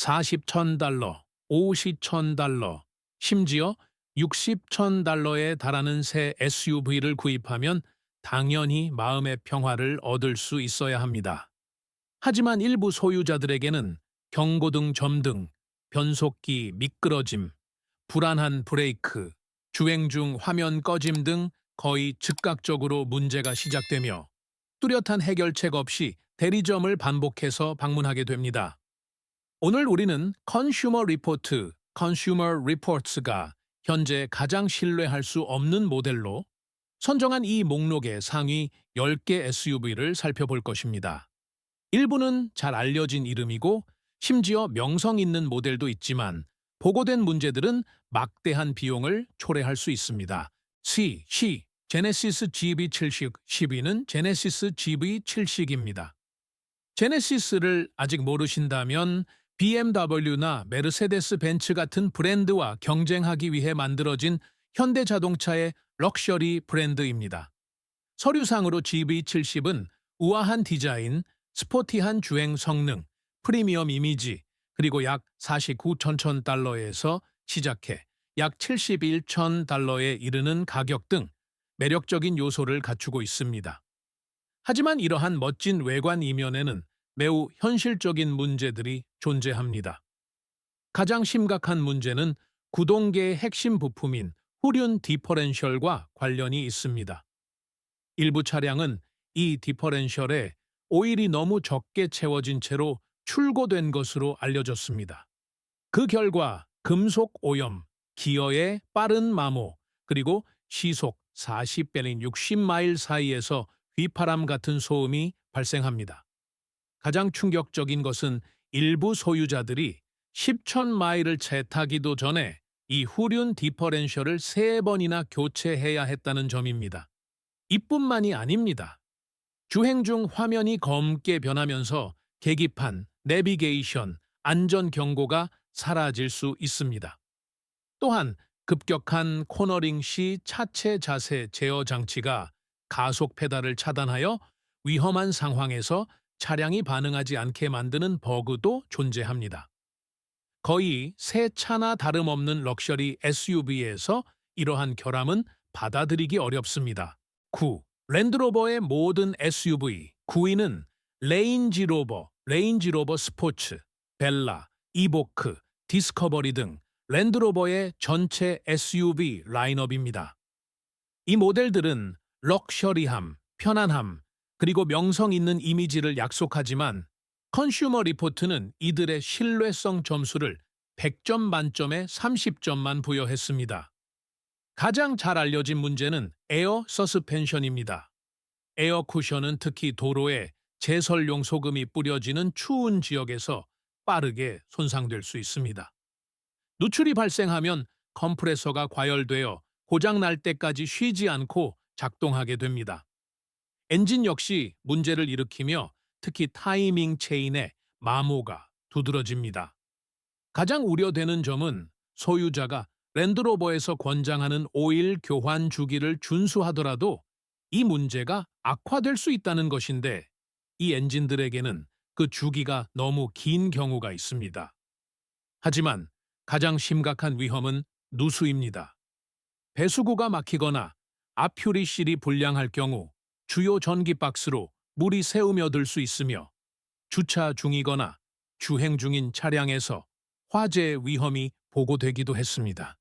$40,000, $50,000, 심지어 $60,000에 달하는 새 SUV를 구입하면 당연히 마음의 평화를 얻을 수 있어야 합니다. 하지만 일부 소유자들에게는 경고등 점등, 변속기 미끄러짐, 불안한 브레이크, 주행 중 화면 꺼짐 등 거의 즉각적으로 문제가 시작되며 뚜렷한 해결책 없이 대리점을 반복해서 방문하게 됩니다. 오늘 우리는 Consumer Reports가 현재 가장 신뢰할 수 없는 모델로 선정한 이 목록의 상위 10개 SUV를 살펴볼 것입니다. 일부는 잘 알려진 이름이고 심지어 명성 있는 모델도 있지만 보고된 문제들은 막대한 비용을 초래할 수 있습니다. 제네시스 GV70 10위는 제네시스 GV70입니다. 제네시스를 아직 모르신다면 BMW나 메르세데스 벤츠 같은 브랜드와 경쟁하기 위해 만들어진 현대자동차의 럭셔리 브랜드입니다. 서류상으로 GV70은 우아한 디자인, 스포티한 주행 성능, 프리미엄 이미지, 그리고 약 49,000달러에서 시작해 약 71,000달러에 이르는 가격 등 매력적인 요소를 갖추고 있습니다. 하지만 이러한 멋진 외관 이면에는 매우 현실적인 문제들이 존재합니다. 가장 심각한 문제는 구동계의 핵심 부품인 후륜 디퍼렌셜과 관련이 있습니다. 일부 차량은 이 디퍼렌셜에 오일이 너무 적게 채워진 채로 출고된 것으로 알려졌습니다. 그 결과 금속 오염, 기어의 빠른 마모, 그리고 시속 40배린 60마일 사이에서 휘파람 같은 소음이 발생합니다. 가장 충격적인 것은 일부 소유자들이 10,000마일을 채 타기도 전에 이 후륜 디퍼렌셜을 3번이나 교체해야 했다는 점입니다. 이뿐만이 아닙니다. 주행 중 화면이 검게 변하면서 계기판, 내비게이션, 안전 경고가 사라질 수 있습니다. 또한 급격한 코너링 시 차체 자세 제어 장치가 가속 페달을 차단하여 위험한 상황에서 차량이 반응하지 않게 만드는 버그도 존재합니다. 거의 새 차나 다름없는 럭셔리 SUV에서 이러한 결함은 받아들이기 어렵습니다. 9. 랜드로버의 모든 SUV 9위는 레인지로버 스포츠, 벨라, 이보크, 디스커버리 등 랜드로버의 전체 SUV 라인업입니다. 이 모델들은 럭셔리함, 편안함, 그리고 명성 있는 이미지를 약속하지만 컨슈머 리포트는 이들의 신뢰성 점수를 100점 만점에 30점만 부여했습니다. 가장 잘 알려진 문제는 에어 서스펜션입니다. 에어 쿠션은 특히 도로에 제설용 소금이 뿌려지는 추운 지역에서 빠르게 손상될 수 있습니다. 누출이 발생하면 컴프레서가 과열되어 고장날 때까지 쉬지 않고 작동하게 됩니다. 엔진 역시 문제를 일으키며 특히 타이밍 체인의 마모가 두드러집니다. 가장 우려되는 점은 소유자가 랜드로버에서 권장하는 오일 교환 주기를 준수하더라도 이 문제가 악화될 수 있다는 것인데 이 엔진들에게는 그 주기가 너무 긴 경우가 있습니다. 하지만 가장 심각한 위험은 누수입니다. 배수구가 막히거나 앞유리실이 불량할 경우 주요 전기 박스로 물이 새우며들 수 있으며 주차 중이거나 주행 중인 차량에서 화재 위험이 보고되기도 했습니다.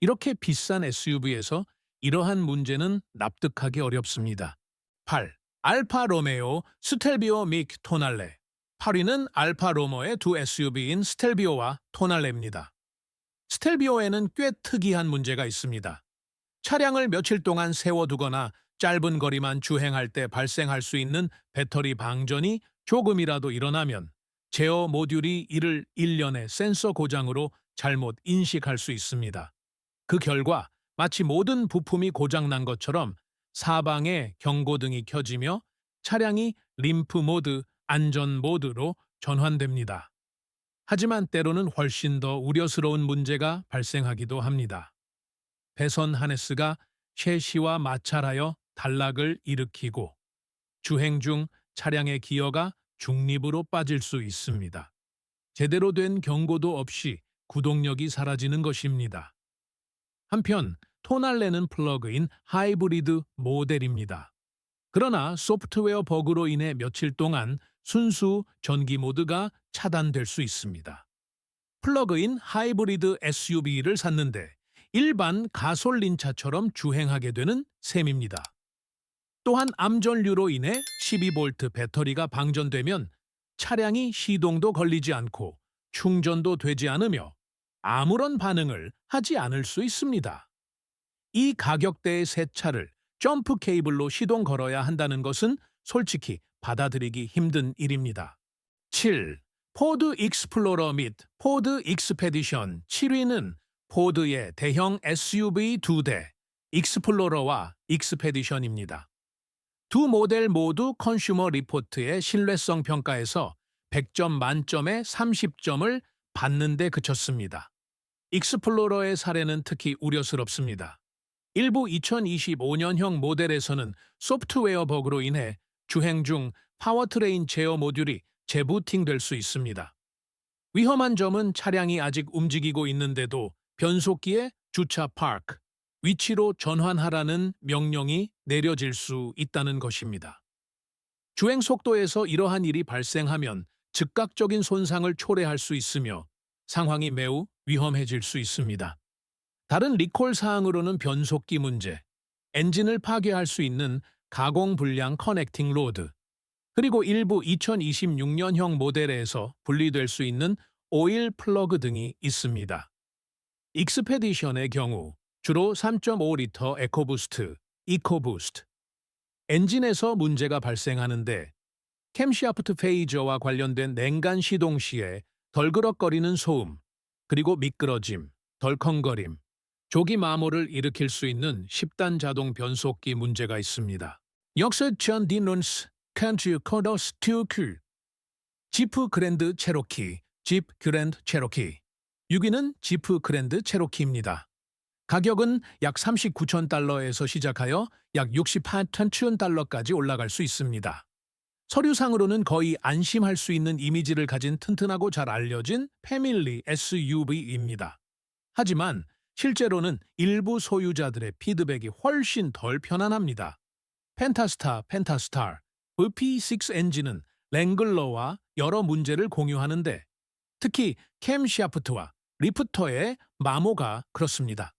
이렇게 비싼 SUV에서 이러한 문제는 납득하기 어렵습니다. 8. 알파 로메오 스텔비오 믹 토날레 8위는 알파 로머의 두 SUV인 스텔비오와 토날레입니다. 스텔비오에는 꽤 특이한 문제가 있습니다. 차량을 며칠 동안 세워두거나 짧은 거리만 주행할 때 발생할 수 있는 배터리 방전이 조금이라도 일어나면 제어 모듈이 이를 일련의 센서 고장으로 잘못 인식할 수 있습니다. 그 결과 마치 모든 부품이 고장난 것처럼 사방에 경고등이 켜지며 차량이 림프 모드, 안전 모드로 전환됩니다. 하지만 때로는 훨씬 더 우려스러운 문제가 발생하기도 합니다. 배선 하네스가 셰시와 마찰하여 단락을 일으키고 주행 중 차량의 기어가 중립으로 빠질 수 있습니다. 제대로 된 경고도 없이 구동력이 사라지는 것입니다. 한편 톤을 내는 플러그인 하이브리드 모델입니다. 그러나 소프트웨어 버그로 인해 며칠 동안 순수 전기 모드가 차단될 수 있습니다. 플러그인 하이브리드 SUV를 샀는데 일반 가솔린차처럼 주행하게 되는 셈입니다. 또한 암전류로 인해 12V 배터리가 방전되면 차량이 시동도 걸리지 않고 충전도 되지 않으며 아무런 반응을 하지 않을 수 있습니다. 이 가격대의 새 차를 점프 케이블로 시동 걸어야 한다는 것은 솔직히 받아들이기 힘든 일입니다. 7. 포드 익스플로러 및 포드 익스페디션 7위는 포드의 대형 SUV 2대 익스플로러와 익스페디션입니다. 두 모델 모두 컨슈머 리포트의 신뢰성 평가에서 100점 만점에 30점을 받는 데 그쳤습니다. 익스플로러의 사례는 특히 우려스럽습니다. 일부 2025년형 모델에서는 소프트웨어 버그로 인해 주행 중 파워트레인 제어 모듈이 재부팅될 수 있습니다. 위험한 점은 차량이 아직 움직이고 있는데도 변속기의 주차 파크, 위치로 전환하라는 명령이 내려질 수 있다는 것입니다. 주행 속도에서 이러한 일이 발생하면 즉각적인 손상을 초래할 수 있으며 상황이 매우 위험해질 수 있습니다. 다른 리콜 사항으로는 변속기 문제, 엔진을 파괴할 수 있는 가공 불량 커넥팅 로드, 그리고 일부 2026년형 모델에서 분리될 수 있는 오일 플러그 등이 있습니다. 익스페디션의 경우 주로 3.5리터 에코부스트, 이코부스트, 엔진에서 문제가 발생하는데 캠샤프트 페이저와 관련된 냉간 시동 시에 덜그럭거리는 소음, 그리고 미끄러짐, 덜컹거림, 조기 마모를 일으킬 수 있는 10단 자동 변속기 문제가 있습니다. 역세천 디논스 칸츠 코더스 튜큐 지프 그랜드 체로키, 집 그랜드 체로키 6위는 지프 그랜드 체로키입니다. 가격은 약 39,000달러에서 시작하여 약 68,000달러까지 올라갈 수 있습니다. 서류상으로는 거의 안심할 수 있는 이미지를 가진 튼튼하고 잘 알려진 패밀리 SUV입니다. 하지만 실제로는 일부 소유자들의 피드백이 훨씬 덜 편안합니다. 펜타스타 V6 엔진은 랭글러와 여러 문제를 공유하는데 특히 캠샤프트와 리프터의 마모가 그렇습니다.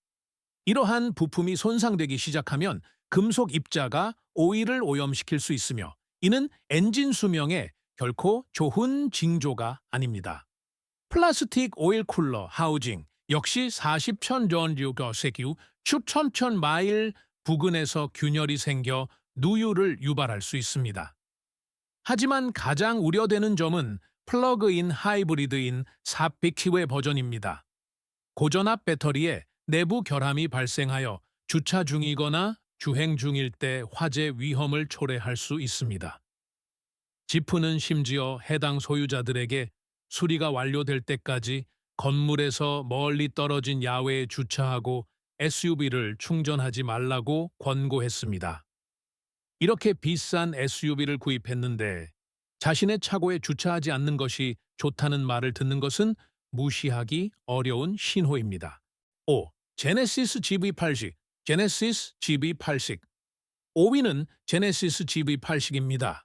이러한 부품이 손상되기 시작하면 금속 입자가 오일을 오염시킬 수 있으며 이는 엔진 수명에 결코 좋은 징조가 아닙니다. 플라스틱 오일 쿨러 하우징 역시 40천 전류가 세규 추천천 마일 부근에서 균열이 생겨 누유를 유발할 수 있습니다. 하지만 가장 우려되는 점은 플러그인 하이브리드인 400kW 버전입니다. 고전압 배터리에 내부 결함이 발생하여 주차 중이거나 주행 중일 때 화재 위험을 초래할 수 있습니다. 지프는 심지어 해당 소유자들에게 수리가 완료될 때까지 건물에서 멀리 떨어진 야외에 주차하고 SUV를 충전하지 말라고 권고했습니다. 이렇게 비싼 SUV를 구입했는데 자신의 차고에 주차하지 않는 것이 좋다는 말을 듣는 것은 무시하기 어려운 신호입니다. 5. 제네시스 GV80, 제네시스 GV80 5위는 제네시스 GV80입니다.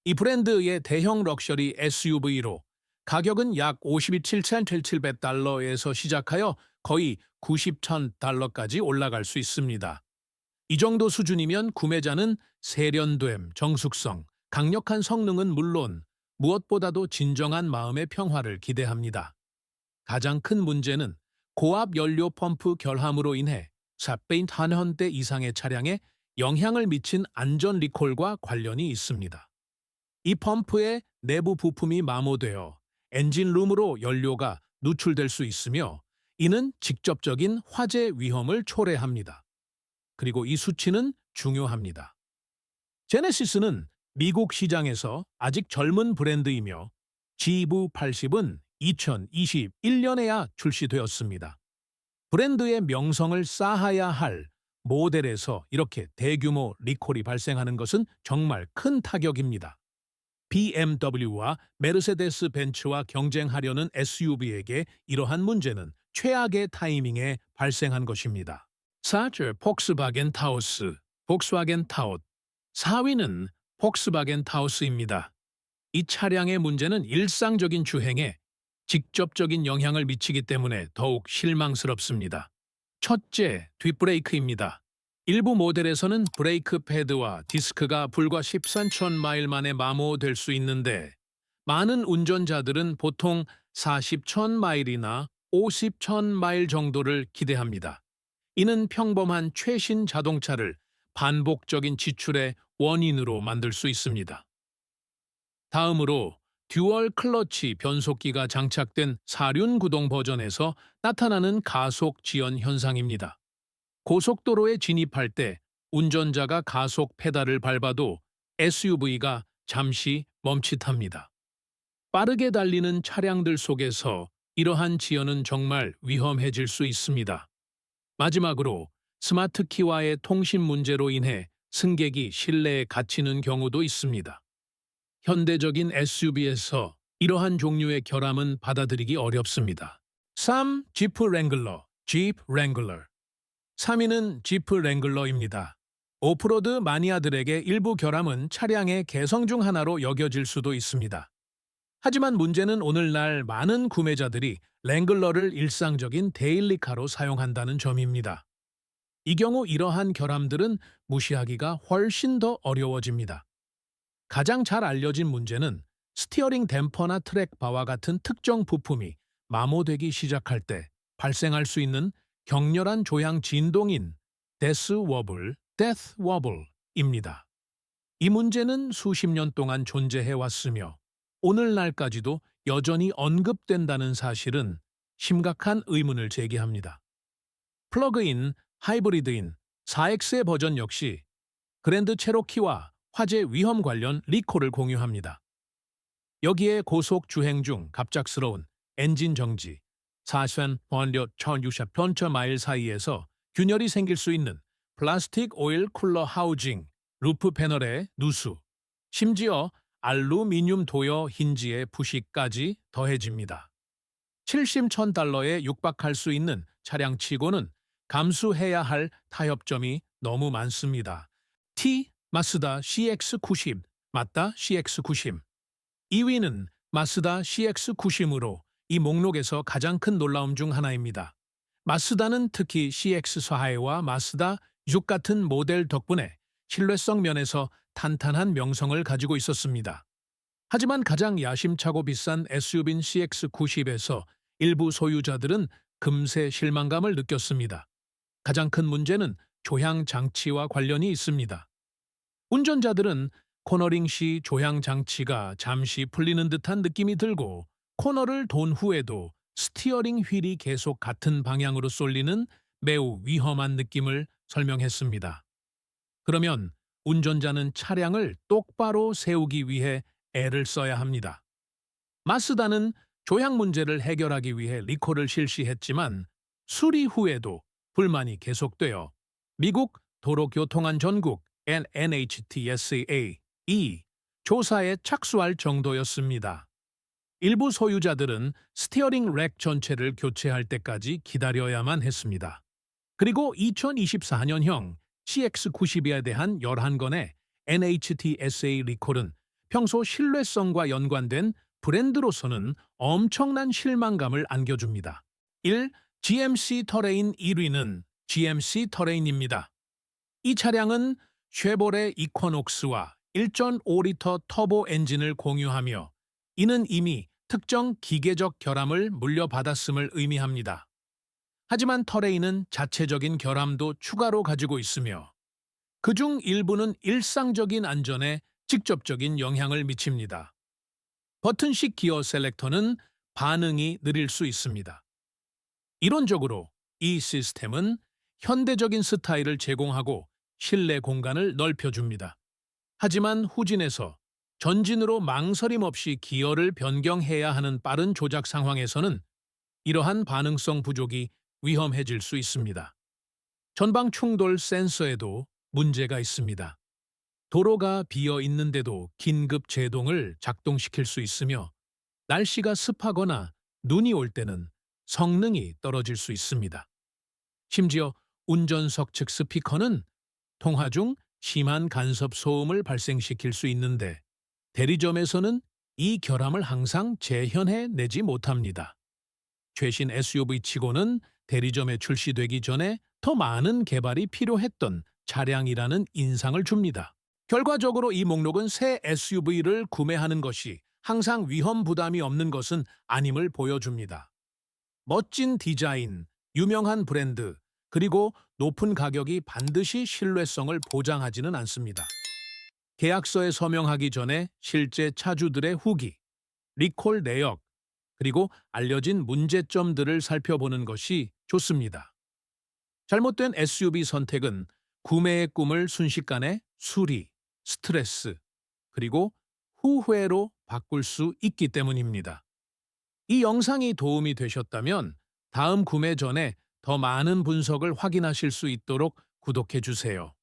이 브랜드의 대형 럭셔리 SUV로 가격은 약 57,700달러에서 시작하여 거의 90,000달러까지 올라갈 수 있습니다. 이 정도 수준이면 구매자는 세련됨, 정숙성, 강력한 성능은 물론 무엇보다도 진정한 마음의 평화를 기대합니다. 가장 큰 문제는 고압 연료 펌프 결함으로 인해 400대 이상의 차량에 영향을 미친 안전 리콜과 관련이 있습니다. 이 펌프의 내부 부품이 마모되어 엔진룸으로 연료가 누출될 수 있으며 이는 직접적인 화재 위험을 초래합니다. 그리고 이 수치는 중요합니다. 제네시스는 미국 시장에서 아직 젊은 브랜드이며 GV80은 2021년에야 출시되었습니다. 브랜드의 명성을 쌓아야 할 모델에서 이렇게 대규모 리콜이 발생하는 것은 정말 큰 타격입니다. BMW와 메르세데스 벤츠와 경쟁하려는 SUV에게 이러한 문제는 최악의 타이밍에 발생한 것입니다. 4절 폭스바겐 타우스, 폭스바겐 타웃. 4위는 폭스바겐 타우스입니다. 이 차량의 문제는 일상적인 주행에 직접적인 영향을 미치기 때문에 더욱 실망스럽습니다. 첫째, 뒷브레이크입니다. 일부 모델에서는 브레이크 패드와 디스크가 불과 13,000마일 만에 마모될 수 있는데 많은 운전자들은 보통 40,000마일이나 50,000마일 정도를 기대합니다. 이는 평범한 최신 자동차를 반복적인 지출의 원인으로 만들 수 있습니다. 다음으로 듀얼 클러치 변속기가 장착된 사륜 구동 버전에서 나타나는 가속 지연 현상입니다. 고속도로에 진입할 때 운전자가 가속 페달을 밟아도 SUV가 잠시 멈칫합니다. 빠르게 달리는 차량들 속에서 이러한 지연은 정말 위험해질 수 있습니다. 마지막으로 스마트 키와의 통신 문제로 인해 승객이 실내에 갇히는 경우도 있습니다. 현대적인 SUV에서 이러한 종류의 결함은 받아들이기 어렵습니다. 3. 지프 랭글러, Jeep Wrangler. 3위는 지프 랭글러입니다. 오프로드 마니아들에게 일부 결함은 차량의 개성 중 하나로 여겨질 수도 있습니다. 하지만 문제는 오늘날 많은 구매자들이 랭글러를 일상적인 데일리카로 사용한다는 점입니다. 이 경우 이러한 결함들은 무시하기가 훨씬 더 어려워집니다. 가장 잘 알려진 문제는 스티어링 댐퍼나 트랙바와 같은 특정 부품이 마모되기 시작할 때 발생할 수 있는 격렬한 조향 진동인 데스 워블, 데스 워블입니다. 이 문제는 수십 년 동안 존재해 왔으며 오늘날까지도 여전히 언급된다는 사실은 심각한 의문을 제기합니다. 플러그인, 하이브리드인 4X의 버전 역시 그랜드 체로키와 화재 위험 관련 리콜을 공유합니다. 여기에 고속 주행 중 갑작스러운 엔진 정지, 4선 번려 1600 마일 사이에서 균열이 생길 수 있는 플라스틱 오일 쿨러 하우징, 루프 패널의 누수, 심지어 알루미늄 도어 힌지의 부식까지 더해집니다. 70,000달러에 육박할 수 있는 차량치고는 감수해야 할 타협점이 너무 많습니다. 마쓰다 CX-90, 맞다 CX-90. 2위는 마쓰다 CX-90으로 이 목록에서 가장 큰 놀라움 중 하나입니다. 마쓰다는 특히 CX-4와 마쓰다 6 같은 모델 덕분에 신뢰성 면에서 탄탄한 명성을 가지고 있었습니다. 하지만 가장 야심차고 비싼 SUV인 CX-90에서 일부 소유자들은 금세 실망감을 느꼈습니다. 가장 큰 문제는 조향 장치와 관련이 있습니다. 운전자들은 코너링 시 조향 장치가 잠시 풀리는 듯한 느낌이 들고 코너를 돈 후에도 스티어링 휠이 계속 같은 방향으로 쏠리는 매우 위험한 느낌을 설명했습니다. 그러면 운전자는 차량을 똑바로 세우기 위해 애를 써야 합니다. 마쓰다는 조향 문제를 해결하기 위해 리콜을 실시했지만 수리 후에도 불만이 계속되어 미국 도로교통안전국 NHTSA 이 조사에 착수할 정도였습니다. 일부 소유자들은 스티어링 랙 전체를 교체할 때까지 기다려야만 했습니다. 그리고 2024년형 CX-90에 대한 11건의 NHTSA 리콜은 평소 신뢰성과 연관된 브랜드로서는 엄청난 실망감을 안겨줍니다. 1. GMC 터레인 1위는 GMC 터레인입니다. 이 차량은 쉐보레 이쿼녹스와 1.5리터 터보 엔진을 공유하며 이는 이미 특정 기계적 결함을 물려받았음을 의미합니다. 하지만 터레인은 자체적인 결함도 추가로 가지고 있으며 그중 일부는 일상적인 안전에 직접적인 영향을 미칩니다. 버튼식 기어 셀렉터는 반응이 느릴 수 있습니다. 이론적으로 이 시스템은 현대적인 스타일을 제공하고 실내 공간을 넓혀줍니다. 하지만 후진에서 전진으로 망설임 없이 기어를 변경해야 하는 빠른 조작 상황에서는 이러한 반응성 부족이 위험해질 수 있습니다. 전방 충돌 센서에도 문제가 있습니다. 도로가 비어 있는데도 긴급 제동을 작동시킬 수 있으며 날씨가 습하거나 눈이 올 때는 성능이 떨어질 수 있습니다. 심지어 운전석 측 스피커는 통화 중 심한 간섭 소음을 발생시킬 수 있는데 대리점에서는 이 결함을 항상 재현해 내지 못합니다. 최신 SUV치고는 대리점에 출시되기 전에 더 많은 개발이 필요했던 차량이라는 인상을 줍니다. 결과적으로 이 목록은 새 SUV를 구매하는 것이 항상 위험 부담이 없는 것은 아님을 보여줍니다. 멋진 디자인, 유명한 브랜드, 그리고 높은 가격이 반드시 신뢰성을 보장하지는 않습니다. 계약서에 서명하기 전에 실제 차주들의 후기, 리콜 내역, 그리고 알려진 문제점들을 살펴보는 것이 좋습니다. 잘못된 SUV 선택은 구매의 꿈을 순식간에 수리, 스트레스, 그리고 후회로 바꿀 수 있기 때문입니다. 이 영상이 도움이 되셨다면 다음 구매 전에 더 많은 분석을 확인하실 수 있도록 구독해 주세요.